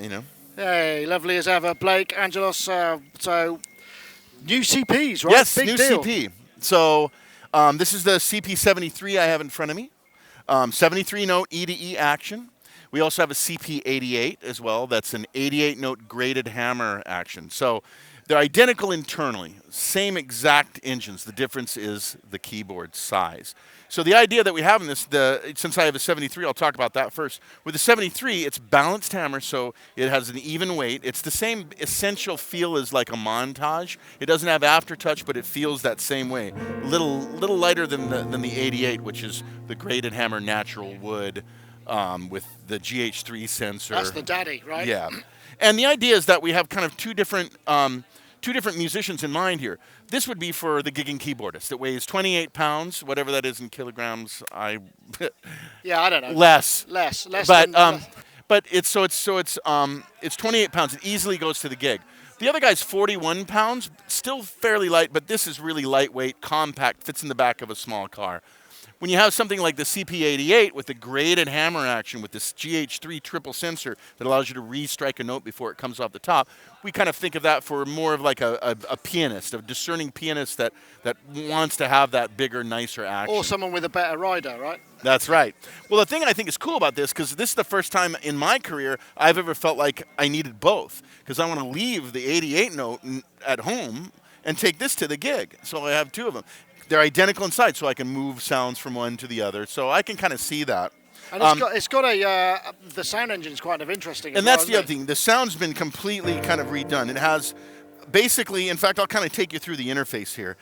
You know. Hey, lovely as ever, Blake Angelos. So, new CPs, right? Yes, Big new deal. CP. So this is the CP73 I have in front of me. 73 note E to E action. We also have a CP88 as well. That's an 88 note graded hammer action. So they're identical internally, same exact engines. The difference is the keyboard size. So the idea that we have in this, since I have a 73, I'll talk about that first. With the 73, it's balanced hammer, so it has an even weight. It's the same essential feel as like a montage. It doesn't have aftertouch, but it feels that same way. Little lighter than the 88, which is the graded hammer natural wood with the GH3 sensor. That's the daddy, right? Yeah. And the idea is that we have kind of two different musicians in mind here. This would be for the gigging keyboardist that weighs 28 pounds, whatever that is in kilograms. Yeah, I don't know. Less. But it's 28 pounds. It easily goes to the gig. The other guy's 41 pounds, still fairly light, but this is really lightweight, compact, fits in the back of a small car. When you have something like the CP88 with the graded hammer action with this GH3 triple sensor that allows you to re-strike a note before it comes off the top, we kind of think of that for more of like a pianist, a discerning pianist that wants to have that bigger, nicer action. or someone with a better rider, right? That's right. Well, the thing I think is cool about this, because this is the first time in my career I've ever felt like I needed both, because I want to leave the 88 note at home and take this to the gig. So I have two of them. They're identical inside, so I can move sounds from one to the other. So I can kind of see that. And it's got the sound engine is quite interesting. And that's the other thing. The sound's been completely kind of redone. It has basically, in fact, I'll kind of take you through the interface here.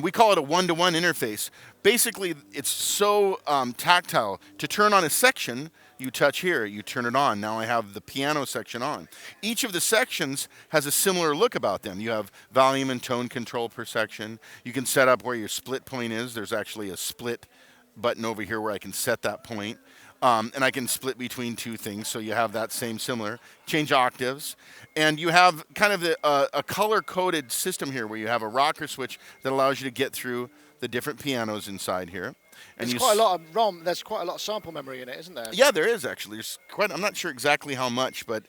We call it a one-to-one interface. Basically, it's so tactile. To turn on a section, you touch here, you turn it on. Now I have the piano section on. Each of the sections has a similar look about them. You have volume and tone control per section. You can set up where your split point is. There's actually a split button over here where I can set that point. And I can split between two things, so you have that same similar. Change octaves. And you have kind of a color-coded system here where you have a rocker switch that allows you to get through the different pianos inside here. And there's quite a lot of ROM. There's quite a lot of sample memory in it, isn't there? Yeah, there is actually. There's quite. I'm not sure exactly how much, but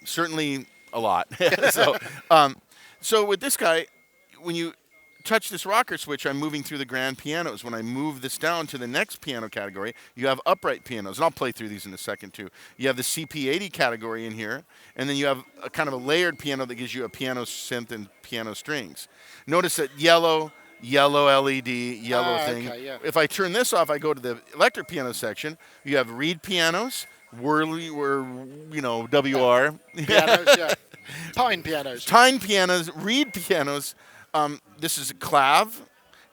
certainly a lot. So with this guy, when you touch this rocker switch, I'm moving through the grand pianos. When I move this down to the next piano category, you have upright pianos, and I'll play through these in a second too. You have the CP80 category in here, and then you have a kind of a layered piano that gives you a piano synth and piano strings. Notice that yellow LED, yellow thing. Okay, yeah. If I turn this off, I go to the electric piano section. You have reed pianos, WR. Pianos, yeah. Tine pianos. Tine pianos, reed pianos. This is a clav,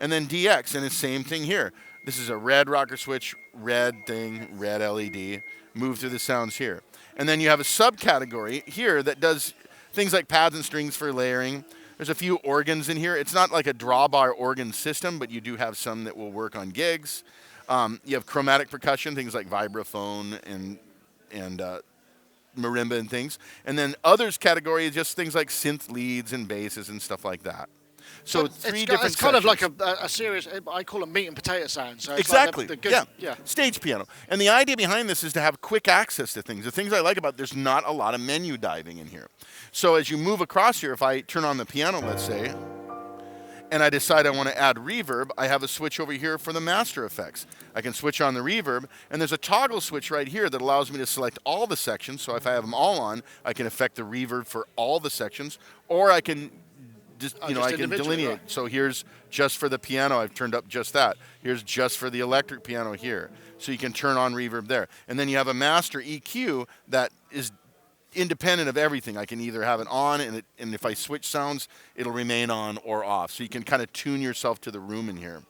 and then DX, and the same thing here. This is a red rocker switch, red thing, red LED. Move through the sounds here. And then you have a subcategory here that does things like pads and strings for layering. There's a few organs in here. It's not like a drawbar organ system, but you do have some that will work on gigs. You have chromatic percussion, things like vibraphone and marimba and things. And then others category is just things like synth leads and basses and stuff like that. So three different It's kind of like sections. a serious, I call them meat and potato sounds. So it's Exactly. Like the good, yeah. Stage piano. And the idea behind this is to have quick access to things. The things I like about there's not a lot of menu diving in here. So as you move across here, if I turn on the piano, let's say, and I decide I want to add reverb, I have a switch over here for the master effects. I can switch on the reverb, and there's a toggle switch right here that allows me to select all the sections. So if I have them all on, I can affect the reverb for all the sections, or I can I can delineate. Right. So here's just for the piano, I've turned up just that. Here's just for the electric piano here. So you can turn on reverb there. And then you have a master EQ that is independent of everything. I can either have it on, and if I switch sounds, it'll remain on or off. So you can kind of tune yourself to the room in here.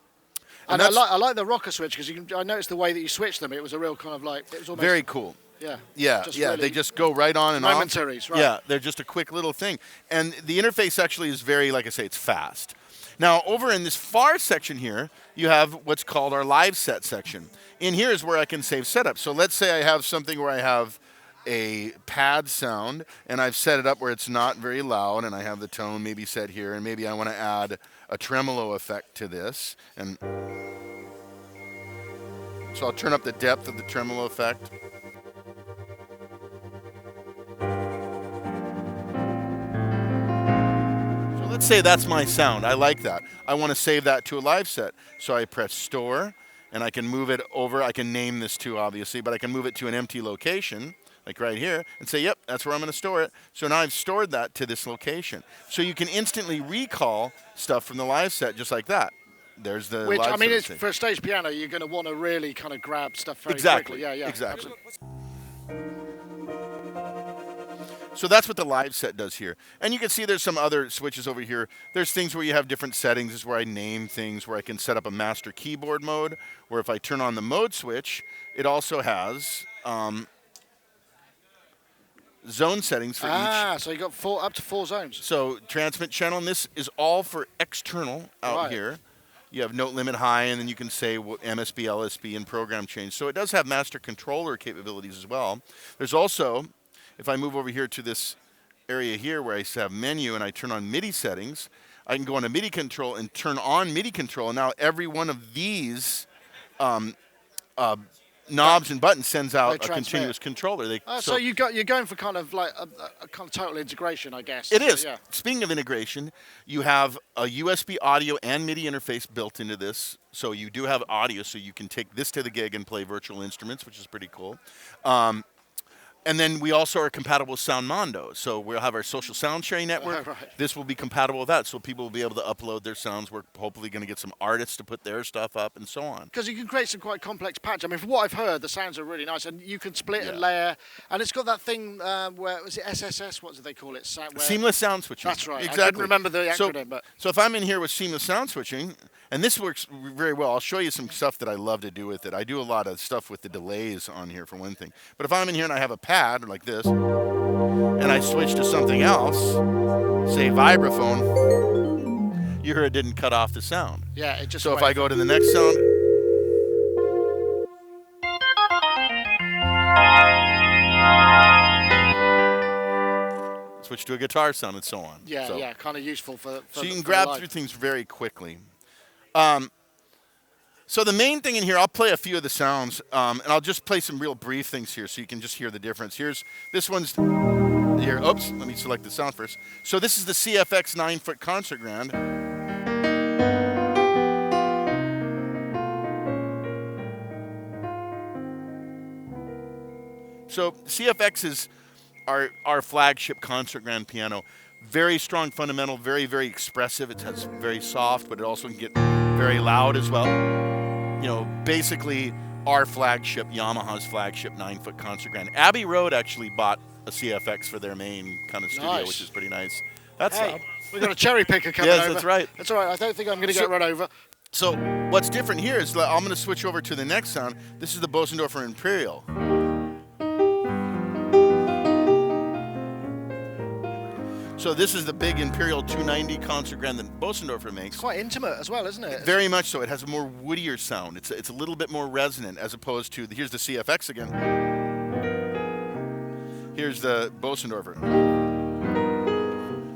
And I like the rocker switch because I noticed the way that you switched them. It was a real kind of like, it was almost very cool. Yeah. Yeah, Just yeah, really they just go right on and off. momentaries, right? Yeah, they're just a quick little thing. And the interface actually is very, like I say, it's fast. Now, over in this far section here, you have what's called our live set section. In here is where I can save setup. So let's say I have something where I have a pad sound, and I've set it up where it's not very loud, and I have the tone maybe set here, and maybe I want to add a tremolo effect to this. And so I'll turn up the depth of the tremolo effect. Let's say that's my sound. I like that. I want to save that to a live set. So I press store, and I can move it over. I can name this too, obviously, but I can move it to an empty location, like right here, and say, yep, that's where I'm going to store it. So now I've stored that to this location. So you can instantly recall stuff from the live set just like that. There's the Which, live I mean, set it's, for a stage piano, you're going to want to really kind of grab stuff very exactly. quickly. Yeah, Exactly. So that's what the live set does here. And you can see there's some other switches over here. There's things where you have different settings. This is where I name things, where I can set up a master keyboard mode, where if I turn on the mode switch, it also has zone settings for each. So you got up to 4 zones. So transmit channel, and this is all for external out here. You have note limit high, and then you can say MSB, LSB, and program change. So it does have master controller capabilities as well. There's also, if I move over here to this area here where I have menu and I turn on MIDI settings, I can go into MIDI control and turn on MIDI control. And now every one of these knobs and buttons sends out a continuous controller. So you're going for kind of like a kind of total integration, I guess. It is. Yeah. Speaking of integration, you have a USB audio and MIDI interface built into this. So you do have audio, so you can take this to the gig and play virtual instruments, which is pretty cool. And then we also are compatible with SoundMondo. So we'll have our social sound sharing network. This will be compatible with that. So people will be able to upload their sounds. We're hopefully going to get some artists to put their stuff up and so on. Because you can create some quite complex patch. I mean, from what I've heard, the sounds are really nice. And you can split and layer. And it's got that thing where, was it SSS? What do they call it? Seamless sound switching. That's right. Exactly. I couldn't remember the acronym. So if I'm in here with seamless sound switching, and this works very well. I'll show you some stuff that I love to do with it. I do a lot of stuff with the delays on here for one thing. But if I'm in here and I have a pad like this, and I switch to something else, say vibraphone, you heard it didn't cut off the sound. Yeah, it just. So if I go to the next sound, switch to a guitar sound and so on. Yeah, yeah, kind of useful for so you can grab through things very quickly. So the main thing in here, I'll play a few of the sounds, and I'll just play some real brief things here so you can just hear the difference. This one's here. Oops, let me select the sound first. So this is the CFX 9-foot concert grand. So CFX is our flagship concert grand piano. Very strong fundamental, very, very expressive. It has very soft, but it also can get very loud as well. You know, basically our flagship, Yamaha's flagship 9-foot concert grand. Abbey Road actually bought a CFX for their main kind of studio, which is pretty nice. That's we've got a cherry picker coming over. Yes, that's right. That's all right. I don't think I'm going to get run over. So what's different here is I'm going to switch over to the next sound. This is the Bosendorfer Imperial. So this is the big Imperial 290 concert grand that Bosendorfer makes. It's quite intimate as well, isn't it? Very much so. It has a more woodier sound. It's a little bit more resonant as opposed to here's the CFX again. Here's the Bosendorfer.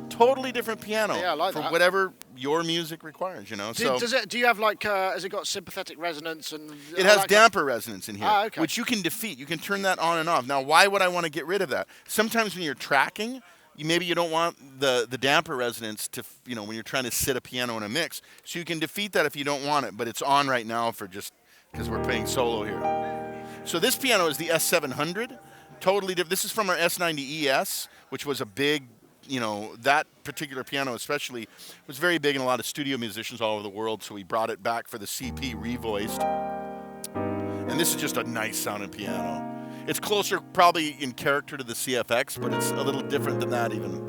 Totally different piano. Yeah, I like for that. whatever your music requires, you know. Do you have like has it got sympathetic resonance and? It has damper resonance in here, okay. which you can defeat. You can turn that on and off. Now, why would I want to get rid of that? Sometimes when you're tracking, maybe you don't want the damper resonance to, when you're trying to sit a piano in a mix. So you can defeat that if you don't want it, but it's on right now for just because we're playing solo here. So this piano is the S700, totally different. This is from our S90 ES, which was a big, that particular piano especially was very big in a lot of studio musicians all over the world. So we brought it back for the CP revoiced. And this is just a nice sounding piano. It's closer probably in character to the CFX, but it's a little different than that even.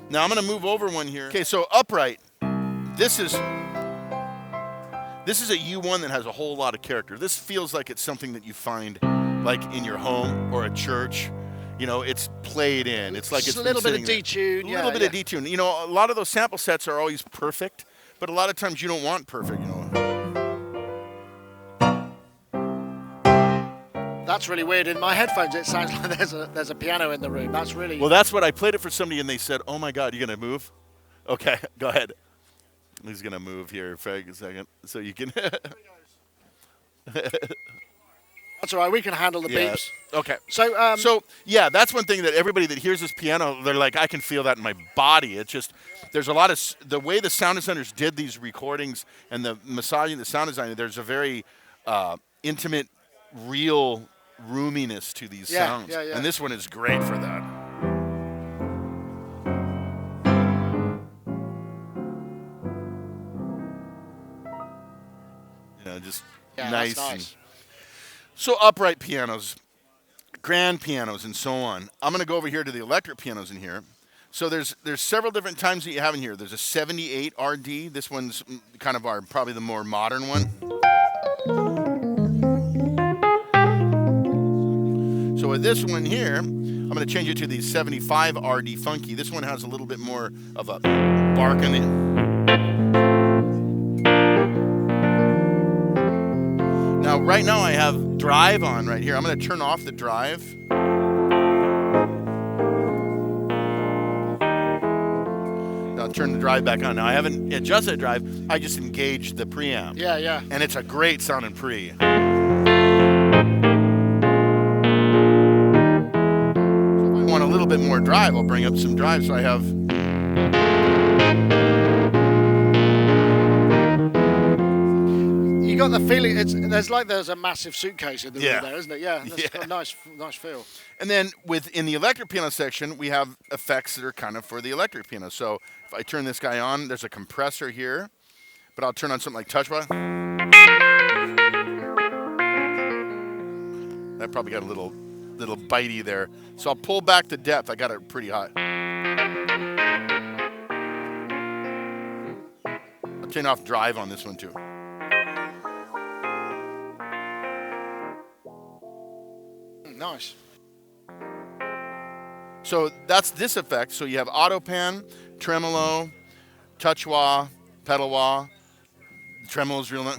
Now I'm going to move over one here. Okay, so upright. This is This is a U1 that has a whole lot of character. This feels like it's something that you find like in your home or a church. You know, it's played in. It's like Just it's a little been bit of sitting there. detune. A little bit of detune. You know, a lot of those sample sets are always perfect, but a lot of times you don't want perfect, you know. That's really weird. In my headphones, it sounds like there's a piano in the room. That's really... Well, that's what I played it for somebody, and they said, "Oh my God, you gonna move?" Okay, go ahead. He's gonna move here for a second, so you can. That's all right. We can handle the beeps. Okay. So, So yeah, that's one thing that everybody that hears this piano, they're like, I can feel that in my body. It's just there's a lot of the way the sound designers did these recordings and the massaging, the sound designer. There's a very intimate, real roominess to these sounds, and this one is great for that. You know, just nice. That's nice. So upright pianos, grand pianos, and so on. I'm going to go over here to the electric pianos in here. So there's several different times that you have in here. There's a 78 RD. This one's kind of probably the more modern one. So with this one here, I'm going to change it to the 75 RD Funky. This one has a little bit more of a bark in it. Now, right now I have drive on right here. I'm going to turn off the drive. I'll turn the drive back on. Now, I haven't adjusted the drive. I just engaged the preamp. Yeah. And it's a great sounding pre. So if I want a little bit more drive, I'll bring up some drive. So I have... You got the feeling there's a massive suitcase in the room there, isn't it? Yeah, that's got a nice feel. And then in the electric piano section, we have effects that are kind of for the electric piano. So if I turn this guy on, there's a compressor here, but I'll turn on something like Touch Bar. That probably got a little bitey there. So I'll pull back the depth. I got it pretty hot. I'll turn off drive on this one too. Nice. So that's this effect. So you have auto pan, tremolo, touch wah, pedal wah. The tremolo's real nice.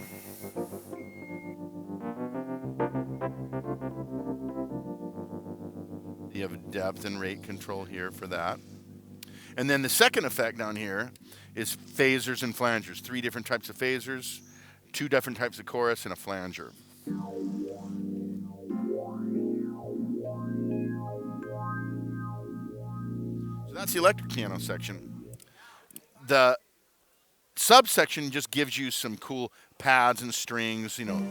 You have depth and rate control here for that. And then the second effect down here is phasers and flangers. 3 different types of phasers, 2 different types of chorus, and a flanger. So that's the electric piano section. The subsection just gives you some cool pads and strings, you know.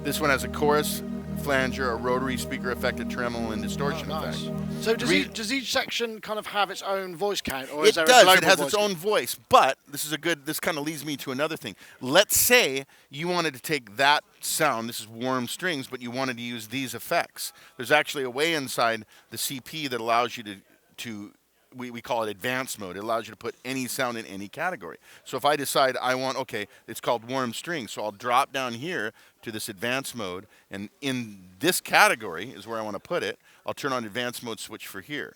This one has a chorus, flanger, a rotary speaker effect, a tremolo, and distortion effect. So does each section kind of have its own voice count, or it is there does. a global It has voice its count? own voice, but this kind of leads me to another thing. Let's say you wanted to take that sound, this is warm strings, but you wanted to use these effects. There's actually a way inside the CP that allows you to we call it advanced mode. It allows you to put any sound in any category. So if I decide I want, okay, it's called warm strings, so I'll drop down here to this advanced mode, and in this category is where I want to put it. I'll turn on advanced mode switch for here.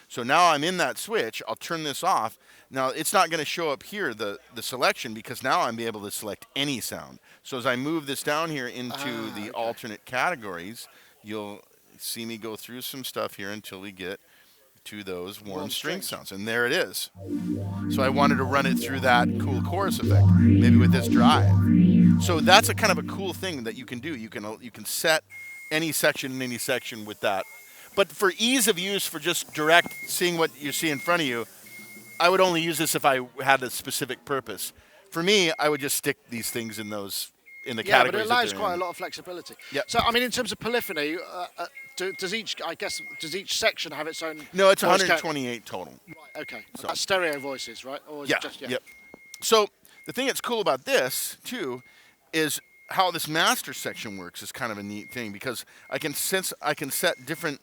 So now I'm in that switch. I'll turn this off. Now it's not going to show up here, the selection, because now I'm able to select any sound. So as I move this down here into the alternate categories, you'll see me go through some stuff here until we get to those warm string sounds. And there it is. So I wanted to run it through that cool chorus effect, maybe with this drive. So that's a kind of a cool thing that you can do. You can set any section in any section with that. But for ease of use, for just direct seeing what you see in front of you, I would only use this if I had a specific purpose. For me, I would just stick these things in the categories. Yeah, but it allows quite a lot of flexibility. Yep. So, I mean, in terms of polyphony, does each section have its own? No, it's 128 total. Right, okay. So that's stereo voices, right? Or is it just, Yep. So the thing that's cool about this too is how this master section works is kind of a neat thing, because I can set different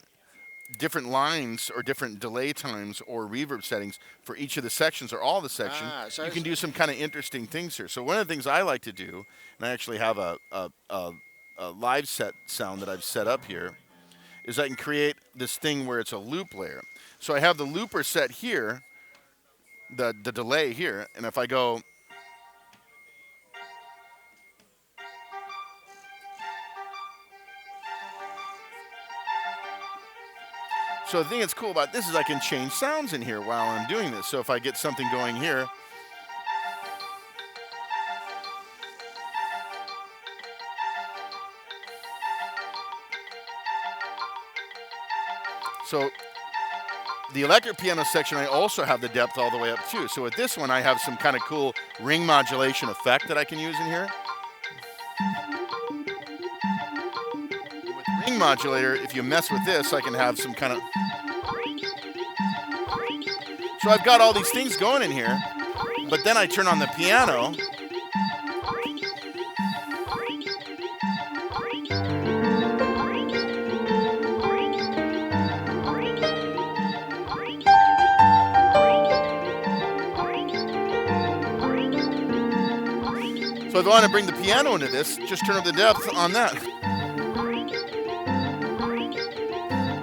different lines or different delay times or reverb settings for each of the sections or all the sections, So you can do some kind of interesting things here. So one of the things I like to do, and I actually have a live set sound that I've set up here, is I can create this thing where it's a loop layer. So I have the looper set here, the delay here, and if I go, so the thing that's cool about this is I can change sounds in here while I'm doing this. So if I get something going here, so the electric piano section, I also have the depth all the way up too. So with this one, I have some kind of cool ring modulation effect that I can use in here. With ring modulator, if you mess with this, I can have some kind of... So I've got all these things going in here, but then I turn on the piano. So if I want to bring the piano into this, just turn up the depth on that.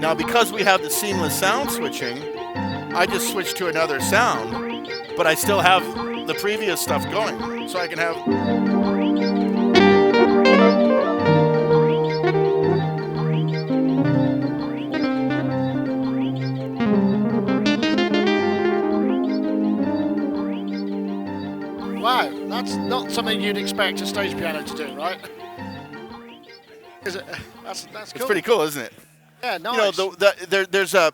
Now, because we have the seamless sound switching, I just switch to another sound, but I still have the previous stuff going. So I can have... Wow, that's not something you'd expect a stage piano to do, right? Is it? That's cool. It's pretty cool, isn't it? Yeah, nice. You know,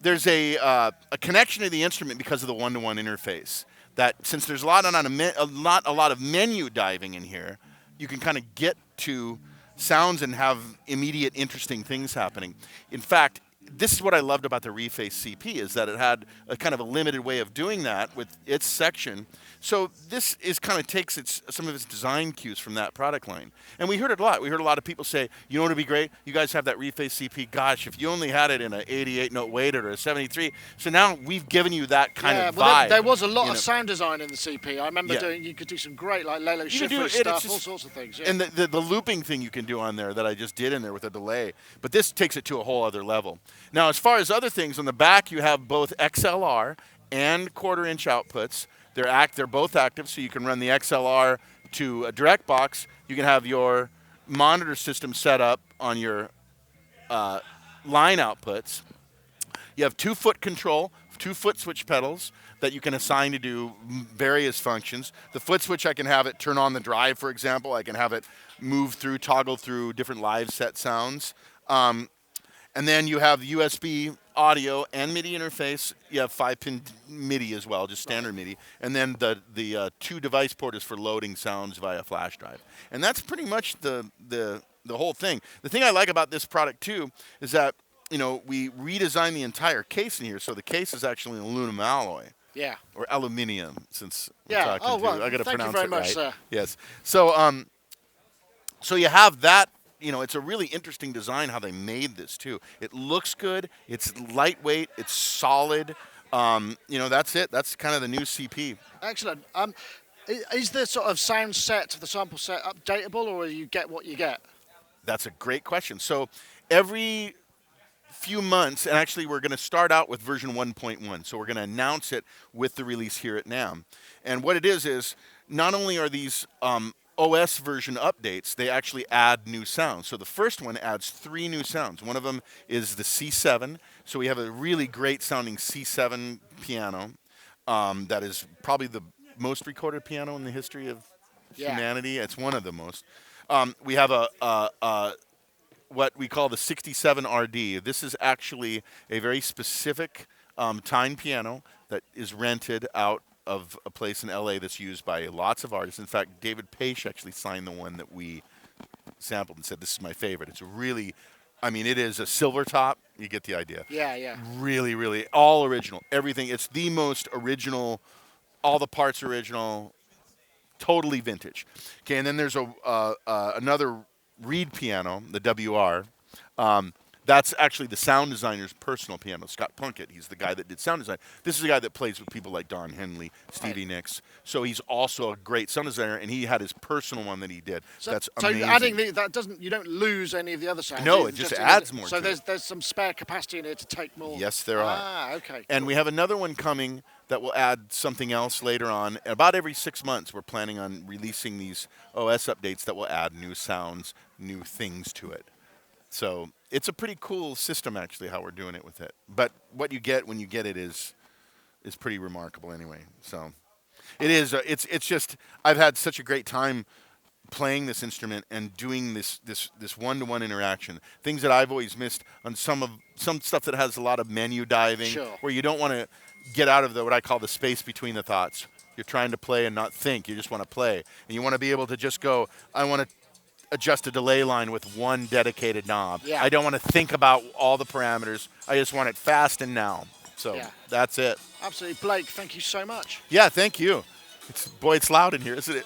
there's a connection to the instrument because of the one-to-one interface. That since there's a lot of menu diving in here, you can kind of get to sounds and have immediate interesting things happening. In fact, this is what I loved about the Reface CP, is that it had a kind of a limited way of doing that with its section. So this is kind of takes some of its design cues from that product line. And we heard it a lot. We heard a lot of people say, you know what would be great? You guys have that Reface CP. Gosh, if you only had it in an 88 note weighted or a 73. So now we've given you that kind of vibe. There was a lot of sound design in the CP. I remember you could do some great like Lalo Schifrin stuff, all sorts of things. Yeah. And the looping thing you can do on there that I just did in there with a delay. But this takes it to a whole other level. Now, as far as other things, on the back you have both XLR and quarter-inch outputs. They're both active, so you can run the XLR to a direct box. You can have your monitor system set up on your line outputs. You have 2-foot control, 2-foot switch pedals that you can assign to do various functions. The foot switch, I can have it turn on the drive, for example. I can have it move through, toggle through different live set sounds. And then you have USB audio and MIDI interface. You have 5-pin MIDI as well, just standard MIDI. And then the 2 device port is for loading sounds via flash drive. And that's pretty much the whole thing. The thing I like about this product too is that, you know, we redesigned the entire case in here, so the case is actually an aluminum alloy. Yeah. Or aluminium, since we're talking well, I got to pronounce it right. Thank you very much, sir. Yes. So so you have that. You know, it's a really interesting design how they made this too. It looks good. It's lightweight. It's solid. You know, that's it. That's kind of the new CP. Excellent. Is the sort of sound set, the sample set, updatable, or you get what you get? That's a great question. So every few months, and actually we're going to start out with version 1.1. So we're going to announce it with the release here at NAMM. And what it is not only are these OS version updates, they actually add new sounds. So the first one adds 3 new sounds. One of them is the C7. So we have a really great sounding C7 piano that is probably the most recorded piano in the history of humanity. It's one of the most. We have what we call the 67 RD. This is actually a very specific time piano that is rented out of a place in LA that's used by lots of artists. In fact, David Page actually signed the one that we sampled and said, this is my favorite. It's really, I mean, it is a silver top. You get the idea. Yeah, yeah. Really, really, all original. Everything. It's the most original, all the parts original, totally vintage. Okay, and then there's another reed piano, the WR. That's actually the sound designer's personal piano, Scott Plunkett. He's the guy that did sound design. This is a guy that plays with people like Don Henley, Stevie Nicks. So he's also a great sound designer, and he had his personal one that he did. That's amazing. So adding you don't lose any of the other sounds. No, it just adds more. So there's some spare capacity in here to take more. Yes, there are. Ah, okay. And we have another one coming that will add something else later on. About every 6 months, we're planning on releasing these OS updates that will add new sounds, new things to it. So it's a pretty cool system, actually, how we're doing it with it. But what you get when you get it is pretty remarkable anyway. So it is. It's just I've had such a great time playing this instrument and doing this one-to-one interaction. Things that I've always missed on some stuff that has a lot of menu diving, where you don't want to get out of what I call the space between the thoughts. You're trying to play and not think. You just want to play, and you want to be able to just go. I want to adjust a delay line with one dedicated knob. Yeah. I don't want to think about all the parameters. I just want it fast and now. So that's it. Absolutely. Blake, thank you so much. Yeah, thank you. It's loud in here, isn't it?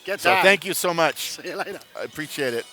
Get so down. Thank you so much. See you later. I appreciate it.